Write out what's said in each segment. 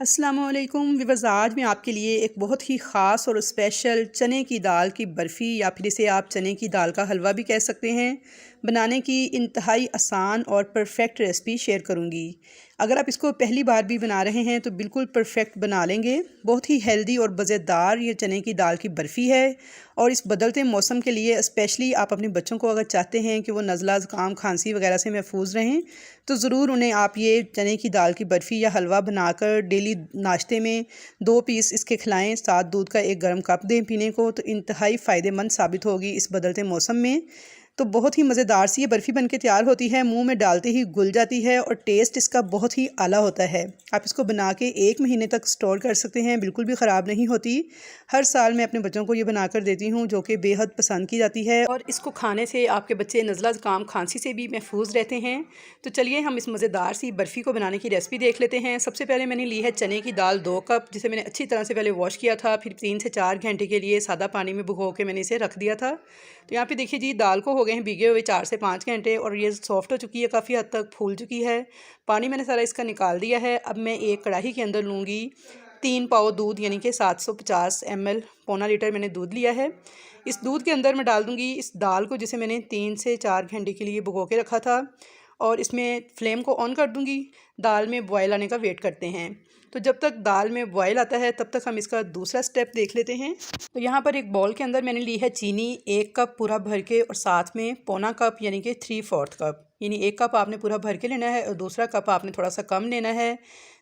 अस्सलामुअलैकुम विवर्स। आज मैं आपके लिए एक बहुत ही ख़ास और स्पेशल चने की दाल की बर्फ़ी या फिर इसे आप चने की दाल का हलवा भी कह सकते हैं, बनाने की इंतहाई आसान और परफेक्ट रेसिपी शेयर करूंगी। अगर आप इसको पहली बार भी बना रहे हैं तो बिल्कुल परफेक्ट बना लेंगे। बहुत ही हेल्दी और मज़ेदार ये चने की दाल की बर्फ़ी है और इस बदलते मौसम के लिए स्पेशली आप अपने बच्चों को अगर चाहते हैं कि वो नज़ला ज़ुकाम खांसी वगैरह से महफूज रहें तो ज़रूर उन्हें आप ये चने की दाल की बर्फ़ी या हलवा बनाकर डेली नाश्ते में 2 पीस इसके खिलाएं। साथ दूध का एक गर्म कप दें पीने को, तो इंतहाई फ़ायदेमंद साबित होगी इस बदलते मौसम में। तो बहुत ही मज़ेदार सी ये बर्फ़ी बनके तैयार होती है, मुंह में डालते ही घुल जाती है और टेस्ट इसका बहुत ही आला होता है। आप इसको बना के 1 महीने तक स्टोर कर सकते हैं, बिल्कुल भी ख़राब नहीं होती। हर साल मैं अपने बच्चों को ये बनाकर देती हूँ जो कि बेहद पसंद की जाती है और इसको खाने से आपके बच्चे नज़ला ज़ुकाम खांसी से भी महफूज रहते हैं। तो चलिए हम इस मज़ेदार सी बर्फ़ी को बनाने की रेसिपी देख लेते हैं। सबसे पहले मैंने ली है चने की दाल 2 कप, जिसे मैंने अच्छी तरह से पहले वॉश किया था, फिर 3 से 4 घंटे के लिए सादा पानी में भिगो के मैंने इसे रख दिया था। तो यहाँ पे देखिए जी, दाल को हो गए हैं भीगे हुए 4 से 5 घंटे और ये सॉफ्ट हो चुकी है, काफ़ी हद तक फूल चुकी है। पानी मैंने सारा इसका निकाल दिया है। अब मैं एक कढ़ाई के अंदर लूँगी 3 पाव दूध, यानी कि 750 ml, पौना लीटर मैंने दूध लिया है। इस दूध के अंदर मैं डाल दूँगी इस दाल को, जिसे मैंने 3 से 4 घंटे के लिए भिगो के रखा था, और इसमें फ्लेम को ऑन कर दूँगी। दाल में बॉयल आने का वेट करते हैं। तो जब तक दाल में बॉयल आता है तब तक हम इसका दूसरा स्टेप देख लेते हैं। तो यहाँ पर एक बाउल के अंदर मैंने ली है चीनी 1 कप पूरा भर के, और साथ में पौना कप यानी कि 3/4 कप, यानी 1 कप आपने पूरा भर के लेना है और दूसरा कप आपने थोड़ा सा कम लेना है,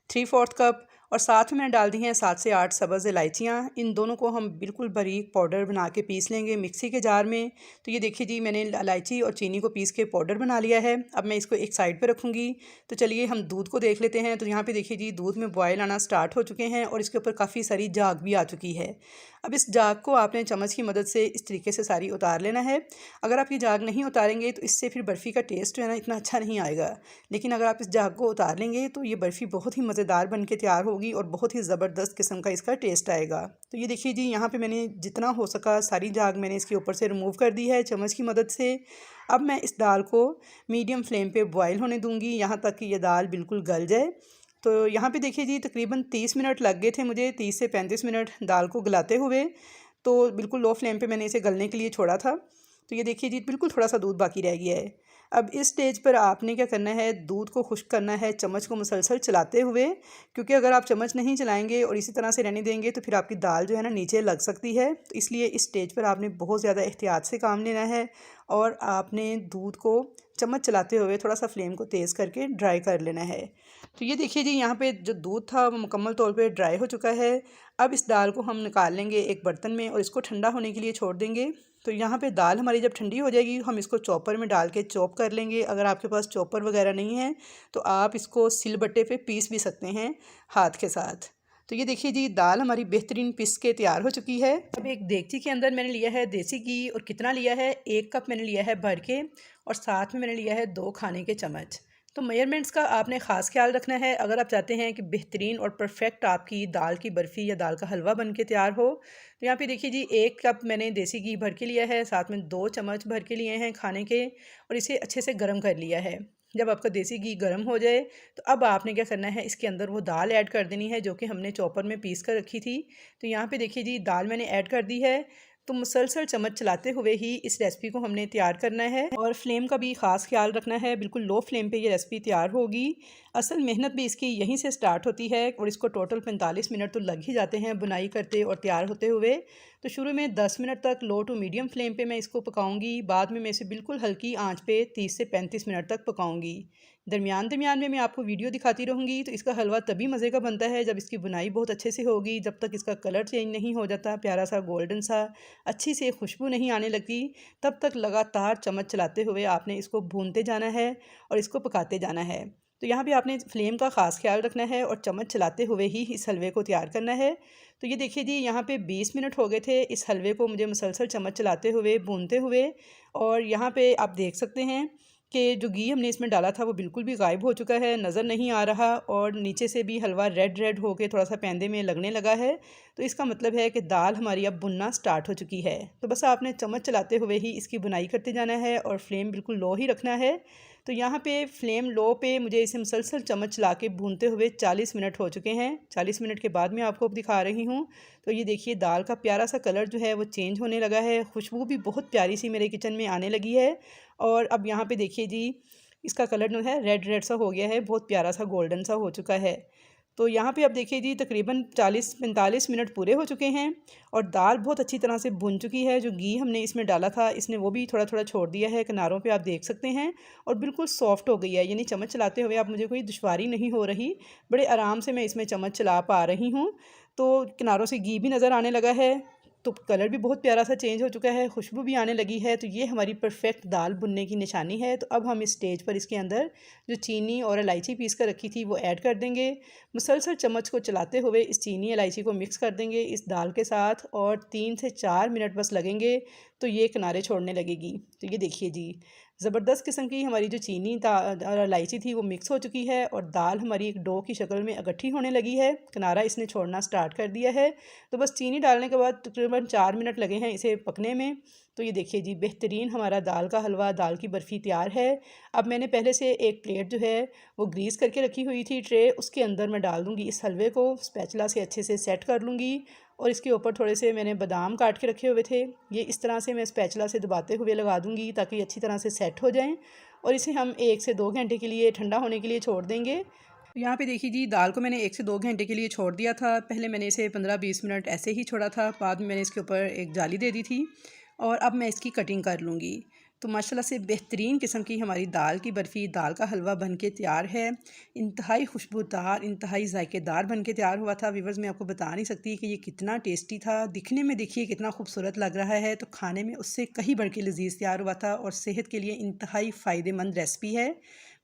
3/4 कप। और साथ में मैंने डाल दी हैं 7 से 8 सब्ज़ इलायचियाँ। इन दोनों को हम बिल्कुल बारीक पाउडर बना के पीस लेंगे मिक्सी के जार में। तो ये देखिए जी, मैंने इलायची और चीनी को पीस के पाउडर बना लिया है। अब मैं इसको एक साइड पे रखूँगी। तो चलिए हम दूध को देख लेते हैं। तो यहाँ पे देखिए जी, दूध में बॉयल आना स्टार्ट हो चुके हैं और इसके ऊपर काफ़ी सारी झाग भी आ चुकी है। अब इस झाग को आपने चम्मच की मदद से इस तरीके से सारी उतार लेना है। अगर आप ये झाग नहीं उतारेंगे तो इससे फिर बर्फ़ी का टेस्ट जो है ना, इतना अच्छा नहीं आएगा। लेकिन अगर आप इस झाग को उतार लेंगे तो ये बर्फ़ी बहुत ही मज़ेदार बन के तैयार होगी और बहुत ही ज़बरदस्त किस्म का इसका टेस्ट आएगा। तो ये देखिए जी, यहाँ पे मैंने जितना हो सका सारी झाग मैंने इसके ऊपर से रिमूव कर दी है चम्मच की मदद से। अब मैं इस दाल को मीडियम फ्लेम पे बॉयल होने दूँगी, यहाँ तक कि ये दाल बिल्कुल गल जाए। तो यहाँ पे देखिए जी, तकरीबन 30 मिनट लग गए थे मुझे, 30 से 35 मिनट दाल को गलाते हुए। तो बिल्कुल लो फ्लेम पे मैंने इसे गलने के लिए छोड़ा था। तो ये देखिए जी, बिल्कुल थोड़ा सा दूध बाकी रह गया है। अब इस स्टेज पर आपने क्या करना है, दूध को खुश्क करना है चम्मच को मुसलसल चलाते हुए, क्योंकि अगर आप चम्मच नहीं चलाएंगे और इसी तरह से रहने देंगे तो फिर आपकी दाल जो है ना, नीचे लग सकती है। तो इसलिए इस स्टेज पर आपने बहुत ज़्यादा एहतियात से काम लेना है और आपने दूध को चम्मच चलाते हुए थोड़ा सा फ्लेम को तेज़ करके ड्राई कर लेना है। तो ये देखिए जी, यहाँ पे जो दूध था वो मुकम्मल तौर पे ड्राई हो चुका है। अब इस दाल को हम निकाल लेंगे एक बर्तन में और इसको ठंडा होने के लिए छोड़ देंगे। तो यहाँ पे दाल हमारी जब ठंडी हो जाएगी हम इसको चॉपर में डाल के चॉप कर लेंगे। अगर आपके पास चॉपर वगैरह नहीं है तो आप इसको सिलबट्टे पे पीस भी सकते हैं हाथ के साथ। तो ये देखिए जी, दाल हमारी बेहतरीन पिस के तैयार हो चुकी है। अब एक देगची के अंदर मैंने लिया है देसी घी, और कितना लिया है, 1 कप मैंने लिया है भर के, और साथ में मैंने लिया है 2 खाने के चम्मच। तो मेजरमेंट्स का आपने ख़ास ख्याल रखना है अगर आप चाहते हैं कि बेहतरीन और परफेक्ट आपकी दाल की बर्फ़ी या दाल का हलवा बन के तैयार हो। तो यहाँ पे देखिए जी, 1 कप मैंने देसी घी भर के लिया है, साथ में 2 चम्मच भर के लिए हैं खाने के, और इसे अच्छे से गर्म कर लिया है। जब आपका देसी घी गर्म हो जाए तो अब आपने क्या करना है, इसके अंदर वो दाल ऐड कर देनी है जो कि हमने चॉपर में पीस कर रखी थी। तो यहाँ पे देखिए जी, दाल मैंने ऐड कर दी है। तो मुसलसल चम्मच चलाते हुए ही इस रेसिपी को हमने तैयार करना है और फ्लेम का भी ख़ास ख्याल रखना है। बिल्कुल लो फ्लेम पे ये रेसिपी तैयार होगी। असल मेहनत भी इसकी यहीं से स्टार्ट होती है और इसको टोटल 45 मिनट तो लग ही जाते हैं बुनाई करते और तैयार होते हुए। तो शुरू में 10 मिनट तक लो टू मीडियम फ्लेम पे मैं इसको पकाऊंगी, बाद में मैं इसे बिल्कुल हल्की आंच पे 30 से 35 मिनट तक पकाऊंगी। दरमियान दरमियान में मैं आपको वीडियो दिखाती रहूँगी। तो इसका हलवा तभी मज़े का बनता है जब इसकी बुनाई बहुत अच्छे से होगी। जब तक इसका कलर चेंज नहीं हो जाता, प्यारा सा गोल्डन सा, अच्छी से खुशबू नहीं आने लगती, तब तक लगातार चम्मच चलाते हुए आपने इसको भूनते जाना है और इसको पकाते जाना है। तो यहाँ पे आपने फ्लेम का ख़ास ख्याल रखना है और चम्मच चलाते हुए ही इस हलवे को तैयार करना है। तो ये देखिए जी, यहाँ पे 20 मिनट हो गए थे इस हलवे को मुझे मुसलसल चम्मच चलाते हुए भूनते हुए, और यहाँ पे आप देख सकते हैं कि जो घी हमने इसमें डाला था वो बिल्कुल भी गायब हो चुका है, नज़र नहीं आ रहा, और नीचे से भी हलवा रेड रेड होके थोड़ा सा पैंदे में लगने लगा है। तो इसका मतलब है कि दाल हमारी अब भुनना स्टार्ट हो चुकी है। तो बस आपने चम्मच चलाते हुए ही इसकी बुनाई करते जाना है और फ्लेम बिल्कुल लो ही रखना है। तो यहाँ पे फ्लेम लो पे मुझे इसे मुसलसल चम्मच चला के भूनते हुए 40 मिनट हो चुके हैं। 40 मिनट के बाद मैं आपको दिखा रही हूँ। तो ये देखिए दाल का प्यारा सा कलर जो है वो चेंज होने लगा है, खुशबू भी बहुत प्यारी सी मेरे किचन में आने लगी है। और अब यहाँ पे देखिए जी, इसका कलर जो है रेड रेड सा हो गया है, बहुत प्यारा सा गोल्डन सा हो चुका है। तो यहाँ पे अब देखिए जी, तकरीबन 40-45 मिनट पूरे हो चुके हैं और दाल बहुत अच्छी तरह से भुन चुकी है। जो घी हमने इसमें डाला था इसने वो भी थोड़ा थोड़ा छोड़ दिया है, किनारों पे आप देख सकते हैं। और बिल्कुल सॉफ्ट हो गई है, यानी चम्मच चलाते हुए आप मुझे कोई दुश्वारी नहीं हो रही, बड़े आराम से मैं इसमें चम्मच चला पा रही हूँ। तो किनारों से घी भी नज़र आने लगा है, तो कलर भी बहुत प्यारा सा चेंज हो चुका है, खुशबू भी आने लगी है। तो ये हमारी परफेक्ट दाल भुनने की निशानी है। तो अब हम इस स्टेज पर इसके अंदर जो चीनी और इलायची पीस कर रखी थी वो ऐड कर देंगे। मुसलसल चम्मच को चलाते हुए इस चीनी इलायची को मिक्स कर देंगे इस दाल के साथ और 3 से 4 मिनट बस लगेंगे तो ये किनारे छोड़ने लगेगी। तो ये देखिए जी, ज़बरदस्त किस्म की हमारी जो चीनी और इलायची थी वो मिक्स हो चुकी है और दाल हमारी एक डो की शक्ल में इकट्ठी होने लगी है। किनारा इसने छोड़ना स्टार्ट कर दिया है। तो बस चीनी डालने के बाद तकरीबन 4 मिनट लगे हैं इसे पकने में। तो ये देखिए जी, बेहतरीन हमारा दाल का हलवा, दाल की बर्फ़ी तैयार है। अब मैंने पहले से एक प्लेट जो है वो ग्रीस करके रखी हुई थी ट्रे, उसके अंदर मैं डाल दूँगी इस हलवे को, स्पैचुला से अच्छे से सेट कर लूँगी। और इसके ऊपर थोड़े से मैंने बादाम काट के रखे हुए थे, ये इस तरह से मैं स्पैचुला से दबाते हुए लगा दूँगी ताकि अच्छी तरह से सेट हो जाएँ। और इसे हम 1 से 2 घंटे के लिए ठंडा होने के लिए छोड़ देंगे। तो यहाँ पे देखिए जी, दाल को मैंने 1 से 2 घंटे के लिए छोड़ दिया था। पहले मैंने इसे 15-20 मिनट ऐसे ही छोड़ा था, बाद में मैंने इसके ऊपर एक जाली दे दी थी और अब मैं इसकी कटिंग कर लूँगी। तो माशाल्लाह से बेहतरीन किस्म की हमारी दाल की बर्फ़ी, दाल का हलवा बन के तैयार है। इंतहाई खुशबूदार, इंतहाई ज़ायकेदार बन के तैयार हुआ था। व्यूअर्स, मैं आपको बता नहीं सकती कि ये कितना टेस्टी था। दिखने में देखिए कितना खूबसूरत लग रहा है, तो खाने में उससे कहीं बढ़ के लज़ीज़ तैयार हुआ था और सेहत के लिए इंतहाई फ़ायदेमंद रेसिपी है,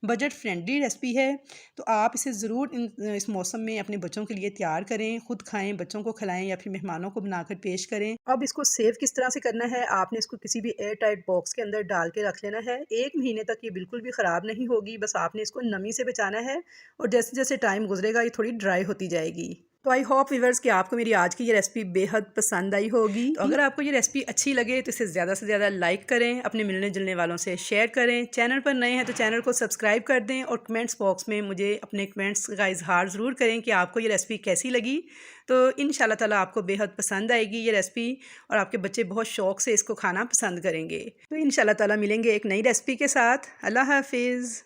बजट फ्रेंडली रेसिपी है। तो आप इसे ज़रूर इस मौसम में अपने बच्चों के लिए तैयार करें, ख़ुद खाएं, बच्चों को खिलाएं या फिर मेहमानों को बनाकर पेश करें। अब इसको सेव किस तरह से करना है, आपने इसको किसी भी एयर टाइट बॉक्स के अंदर डाल के रख लेना है। 1 महीने तक ये बिल्कुल भी ख़राब नहीं होगी, बस आपने इसको नमी से बचाना है और जैसे जैसे टाइम गुजरेगा ये थोड़ी ड्राई होती जाएगी। तो आई होप व्यूअर्स कि आपको मेरी आज की ये रेसिपी बेहद पसंद आई होगी। तो अगर आपको ये रेसिपी अच्छी लगे तो इसे ज़्यादा से ज़्यादा लाइक करें, अपने मिलने जुलने वालों से शेयर करें। चैनल पर नए हैं तो चैनल को सब्सक्राइब कर दें और कमेंट्स बॉक्स में मुझे अपने कमेंट्स का इजहार ज़रूर करें कि आपको ये रेसिपी कैसी लगी। तो इंशाल्लाह ताला आपको बेहद पसंद आएगी ये रेसिपी और आपके बच्चे बहुत शौक़ से इसको खाना पसंद करेंगे। तो इंशाल्लाह ताला मिलेंगे एक नई रेसिपी के साथ। अल्लाह हाफिज़।